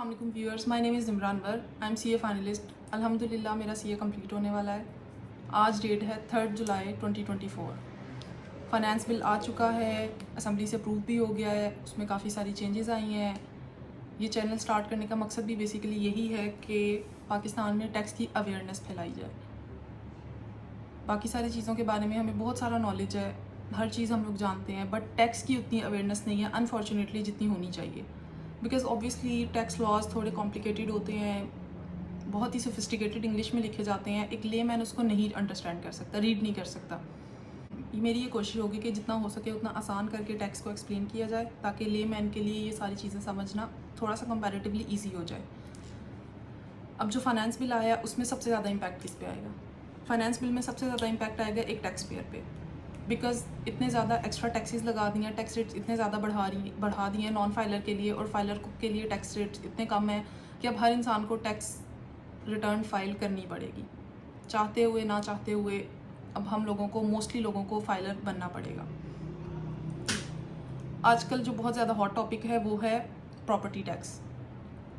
अस्सलाम वालेकुम viewers, my name is Imran were. I am CA finalist. अल्हम्दुलिल्लाह मेरा सीए कंप्लीट होने वाला है। आज डेट है 3 जुलाई 2024। फाइनेंस बिल आ चुका है, असम्बली से अप्रूव भी हो गया है, उसमें काफ़ी सारी चेंजेस आई हैं। ये चैनल स्टार्ट करने का मकसद भी बेसिकली यही है कि पाकिस्तान में टैक्स की अवेयरनेस फैलाई जाए। बाकी सारी चीज़ों के बारे में हमें बहुत सारा नॉलेज है, हर चीज़ हम लोग जानते हैं, बट टैक्स की उतनी अवेयरनेस नहीं है अनफॉर्चुनेटली जितनी होनी चाहिए। बिकॉज ऑब्वियसली टैक्स लॉज थोड़े कॉम्प्लिकेटेड होते हैं, बहुत ही सोफिस्टिकेटेड इंग्लिश में लिखे जाते हैं, एक ले मैन उसको नहीं अंडरस्टैंड कर सकता, रीड नहीं कर सकता। मेरी ये कोशिश होगी कि जितना हो सके उतना आसान करके टैक्स को एक्सप्लेन किया जाए ताकि ले मैन के लिए ये सारी चीज़ें समझना थोड़ा सा कंपैरेटिवली ईजी हो जाए। अब जो फाइनेंस बिल आया उसमें सबसे ज़्यादा इम्पैक्ट किस पे आएगा? फाइनेंस बिल में सबसे ज़्यादा इम्पैक्ट आएगा एक टैक्स पेयर पे। बिकॉज इतने ज़्यादा एक्स्ट्रा टैक्सेस लगा दिए हैं, टैक्स रेट्स इतने ज़्यादा बढ़ा दिए हैं नॉन फाइलर के लिए, और फाइलर के लिए टैक्स रेट्स इतने कम हैं कि अब हर इंसान को टैक्स रिटर्न फाइल करनी पड़ेगी, चाहते हुए ना चाहते हुए। अब हम लोगों को, मोस्टली लोगों को फाइलर बनना पड़ेगा। आजकल जो बहुत ज़्यादा हॉट टॉपिक है वो है प्रॉपर्टी टैक्स,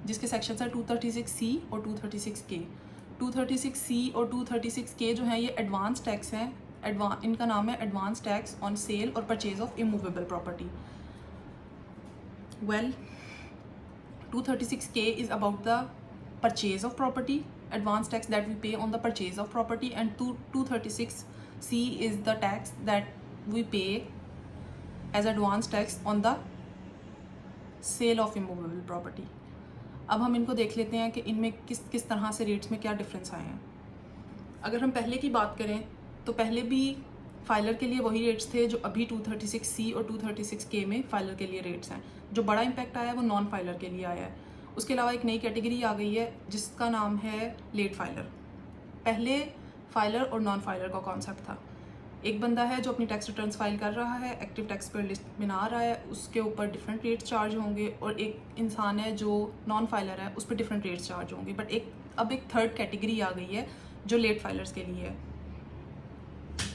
जिसके सेक्शंस हैं 236C और 236K। 236C और 236K जो हैं ये एडवांस टैक्स हैं। इनका नाम है एडवांस टैक्स ऑन सेल और purchase of immovable property. Well, 236K is about the purchase of property, advance tax that we pay on the purchase of property, and 236C is the tax that we pay as advance tax on the sale of immovable property. अब हम इनको देख लेते हैं कि इनमें किस तरह से रेट्स में क्या डिफरेंस आए हैं। अगर हम पहले की बात करें तो पहले भी फाइलर के लिए वही रेट्स थे जो अभी 236C और 236K में फाइलर के लिए रेट्स हैं। जो बड़ा इम्पैक्ट आया है वो नॉन फाइलर के लिए आया है। उसके अलावा एक नई कैटेगरी आ गई है जिसका नाम है लेट फाइलर। पहले फाइलर और नॉन फाइलर का कॉन्सेप्ट था। एक बंदा है जो अपनी टैक्स रिटर्न्स फाइल कर रहा है, एक्टिव टैक्स पेयर लिस्ट में ना आ रहा है, उसके ऊपर डिफरेंट रेट्स चार्ज होंगे, और एक इंसान है जो नॉन फाइलर है, उस पर डिफरेंट रेट्स चार्ज होंगे। बट अब एक थर्ड कैटेगरी आ गई है जो लेट फाइलर्स के लिए है।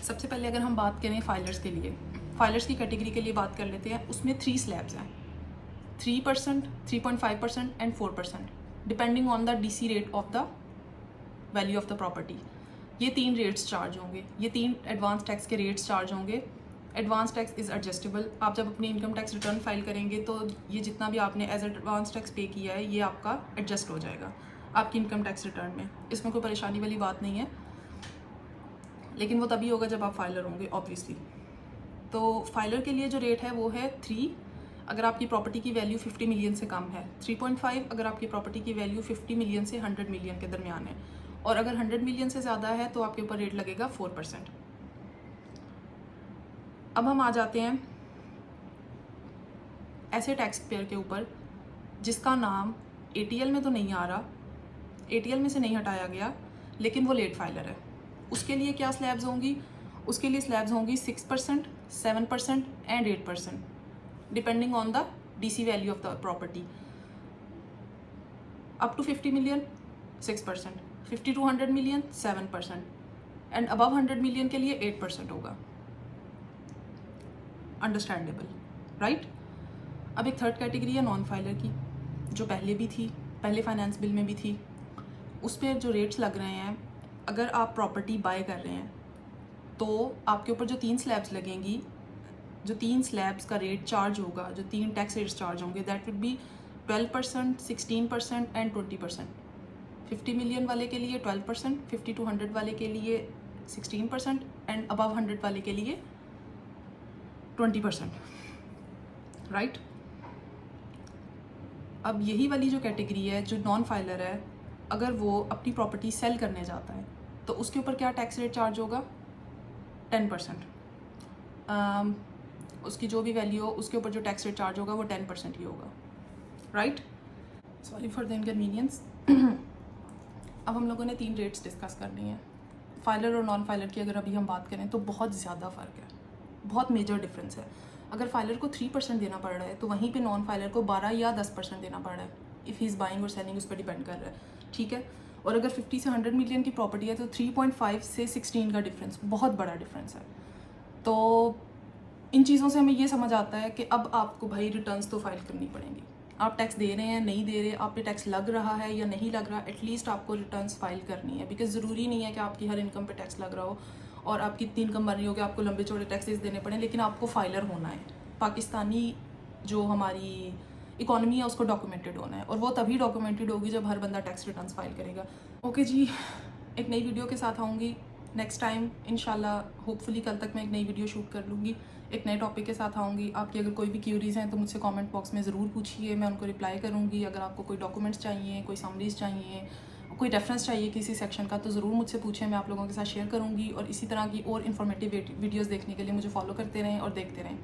सबसे पहले अगर हम बात करें फाइलर्स के लिए, फाइलर्स की कैटेगरी के लिए बात कर लेते हैं। उसमें 3 स्लैब्स हैं, 3%, 3.5% and 4%, depending on the DC rate of the value of the property. ये 3 रेट्स चार्ज होंगे, ये 3 एडवांस टैक्स के रेट्स चार्ज होंगे। Advance tax is adjustable. आप जब अपनी इनकम टैक्स रिटर्न फाइल करेंगे तो ये जितना भी आपने एज एडवांस टैक्स पे किया है ये आपका एडजस्ट हो जाएगा आपकी इनकम टैक्स रिटर्न में। इसमें कोई परेशानी वाली बात नहीं है, लेकिन वो तभी होगा जब आप फाइलर होंगे ऑब्वियसली। तो फाइलर के लिए जो रेट है वो है 3 अगर आपकी प्रॉपर्टी की वैल्यू 50 मिलियन से कम है, 3.5 अगर आपकी प्रॉपर्टी की वैल्यू 50 मिलियन से 100 मिलियन के दरमियान है, और अगर 100 मिलियन से ज़्यादा है तो आपके ऊपर रेट लगेगा 4%। अब हम आ जाते हैं ऐसे टैक्स पेयर के ऊपर जिसका नाम ATL में तो नहीं आ रहा, ATL में से नहीं हटाया गया, लेकिन वो लेट फाइलर है। उसके लिए क्या स्लैब्स होंगी? उसके लिए स्लैब्स होंगी 6%, 7% and 8%, depending on the DC value of the property. Up to 50 million 6%, 50 to 100 million 7%, and above 100 million के लिए 8% होगा। Understandable, right? अब एक थर्ड कैटेगरी है नॉन फाइलर की, जो पहले भी थी, पहले फाइनेंस बिल में भी थी। उस पर जो रेट्स लग रहे हैं, अगर आप प्रॉपर्टी बाय कर रहे हैं तो आपके ऊपर जो 3 स्लैब्स लगेंगी, जो 3 स्लैब्स का रेट चार्ज होगा, जो 3 टैक्स रेट्स चार्ज होंगे, that would be 12%, 16% and 20%। 50 million वाले के लिए 12%, 50 to 100 वाले के लिए 16% एंड अबव 100 वाले के लिए 20%, राइट? अब यही वाली जो कैटेगरी है जो नॉन फाइलर है, अगर वो अपनी प्रॉपर्टी सेल करने जाता है तो उसके ऊपर क्या टैक्स रेट चार्ज होगा? 10%। उसकी जो भी वैल्यू हो उसके ऊपर जो टैक्स रेट चार्ज होगा वो 10% ही होगा, right? Sorry for the inconvenience. अब हम लोगों ने 3 रेट्स डिस्कस करनी है। फाइलर और नॉन फाइलर की अगर अभी हम बात करें तो बहुत ज़्यादा फ़र्क है, बहुत मेजर डिफरेंस है। अगर फाइलर को 3% देना पड़ रहा है तो वहीं पे नॉन फाइलर को 12 या 10% देना पड़ रहा है। इफ़ ही इज़ बाइंग और सेलिंग उस पर डिपेंड कर रहा है, ठीक है? और अगर 50 से 100 मिलियन की प्रॉपर्टी है तो 3.5 से 16 का डिफरेंस बहुत बड़ा डिफरेंस है। तो इन चीज़ों से हमें ये समझ आता है कि अब आपको भाई रिटर्न्स तो फाइल करनी पड़ेंगी, आप टैक्स दे रहे हैं नहीं दे रहे, आप पे टैक्स लग रहा है या नहीं लग रहा, एटलीस्ट आपको रिटर्न्स फाइल करनी है। बिकॉज ज़रूरी नहीं है कि आपकी हर इनकम पे टैक्स लग रहा हो और आपकी इतनी इनकम बन रही हो कि आपको लंबे चौड़े टैक्सेस देने पड़े, लेकिन आपको फाइलर होना है। पाकिस्तानी जो हमारी इकॉनमी है उसको डॉक्यूमेंटेड होना है, और वो तभी डॉक्यूमेंटेड होगी जब हर बंदा टैक्स रिटर्न्स फाइल करेगा। ओके जी, एक नई वीडियो के साथ आऊँगी नेक्स्ट टाइम इंशाल्लाह। होपफुली कल तक मैं एक नई वीडियो शूट कर लूँगी, एक नए टॉपिक के साथ आऊँगी। आपकी अगर कोई भी क्यूरीज़ हैं तो मुझसे कमेंट बॉक्स में ज़रूर पूछिए, मैं उनको रिप्लाई करूँगी। अगर आपको कोई डॉक्यूमेंट्स चाहिए, कोई समरीज़ चाहिए, कोई रेफरेंस चाहिए किसी सेक्शन का, तो ज़रूर मुझसे पूछें, मैं आप लोगों के साथ शेयर करूँगी। और इसी तरह की और इन्फॉर्मेटिव वीडियोज़ देखने के लिए मुझे फॉलो करते रहें और देखते रहें।